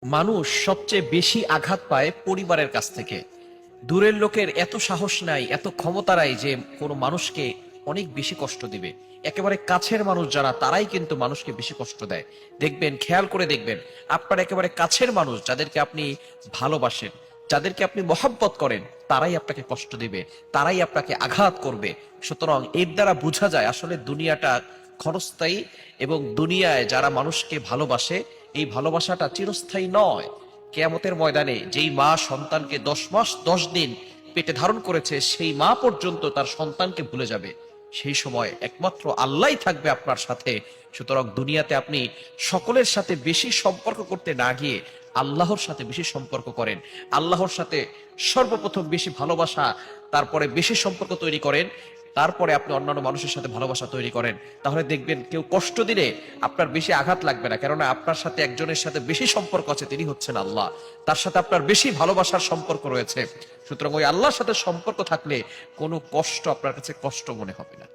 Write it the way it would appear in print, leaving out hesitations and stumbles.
মানুষ সবচেয়ে বেশি আঘাত পায় পরিবারের কাছ থেকে। দূরের লোকের এত সাহস নাই, এত ক্ষমতা নাই যে কোনো মানুষকে অনেক বেশি কষ্ট দিবে। একেবারে কাছের মানুষ যারা, তারাই কিন্তু মানুষকে বেশি কষ্ট দেয়। দেখবেন, খেয়াল করে দেখবেন, আপনার একেবারে কাছের মানুষ যাদেরকে আপনি ভালোবাসেন, যাদেরকে আপনি মহব্বত করেন, তারাই আপনাকে কষ্ট দিবে, তারাই আপনাকে আঘাত করবে। সুতরাং এর দ্বারা বোঝা যায় আসলে দুনিয়াটা ক্ষণস্থায়ী, এবং দুনিয়ায় যারা মানুষকে ভালোবাসে, এই ভালোবাসাটা চিরস্থায়ী নয়। কিয়ামতের ময়দানে যেই মা সন্তানকে 10 মাস 10 দিন পেটে ধারণ করেছে, সেই মা পর্যন্ত তার সন্তানকে ভুলে যাবে। সেই সময় একমাত্র আল্লাহই থাকবে আপনার সাথে। সুতরাং দুনিয়াতে আপনি সকলের সাথে বেশি সম্পর্ক করতে না গিয়ে আল্লাহর সাথে বেশি সম্পর্ক করেন। আল্লাহর সাথে সর্বপ্রথম বেশি ভালোবাসা, তারপরে বেশি সম্পর্ক তৈরি করেন, তারপরে আপনি অন্যান্য মানুষের সাথে ভালোবাসা তৈরি করেন। তাহলে দেখবেন কেউ কষ্ট দিলে আপনার বেশি আঘাত লাগবে না, কেননা আপনার সাথে একজনের সাথে বেশি সম্পর্ক আছে, তিনি হচ্ছেন আল্লাহ। তার সাথে আপনার বেশি ভালোবাসার সম্পর্ক রয়েছে। সুতরাং ওই আল্লাহর সাথে সম্পর্ক থাকলে কোনো কষ্ট আপনার কাছে কষ্ট মনে হবে না।